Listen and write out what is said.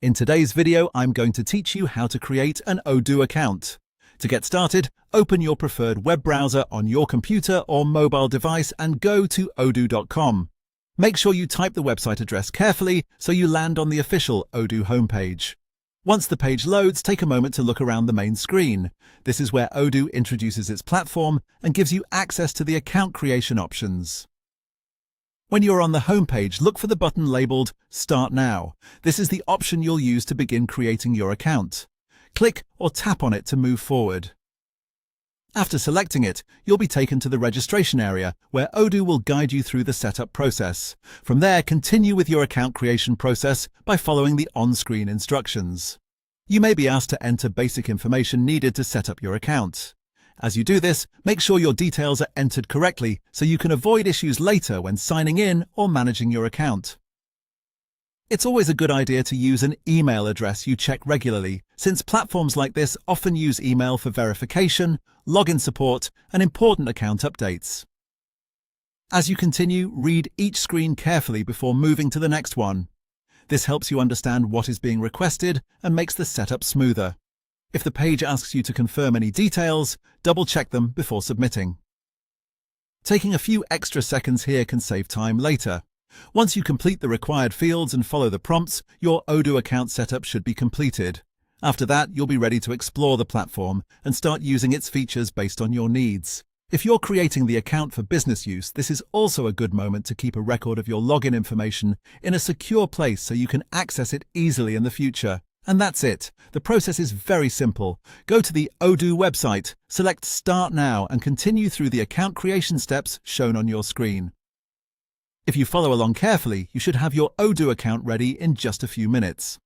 In today's video, I'm going to teach you how to create an Odoo account. To get started, open your preferred web browser on your computer or mobile device and go to odoo.com. Make sure you type the website address carefully so you land on the official Odoo homepage. Once the page loads, take a moment to look around the main screen. This is where Odoo introduces its platform and gives you access to the account creation options. When you're on the homepage, look for the button labeled Start Now. This is the option you'll use to begin creating your account. Click or tap on it to move forward. After selecting it, you'll be taken to the registration area, where Odoo will guide you through the setup process. From there, continue with your account creation process by following the on-screen instructions. You may be asked to enter basic information needed to set up your account. As you do this, make sure your details are entered correctly so you can avoid issues later when signing in or managing your account. It's always a good idea to use an email address you check regularly, since platforms like this often use email for verification, login support, and important account updates. As you continue, read each screen carefully before moving to the next one. This helps you understand what is being requested and makes the setup smoother. If the page asks you to confirm any details, double-check them before submitting. Taking a few extra seconds here can save time later. Once you complete the required fields and follow the prompts, your Odoo account setup should be completed. After that, you'll be ready to explore the platform and start using its features based on your needs. If you're creating the account for business use, this is also a good moment to keep a record of your login information in a secure place so you can access it easily in the future. And that's it. The process is very simple. Go to the Odoo website, select Start Now, and continue through the account creation steps shown on your screen. If you follow along carefully, you should have your Odoo account ready in just a few minutes.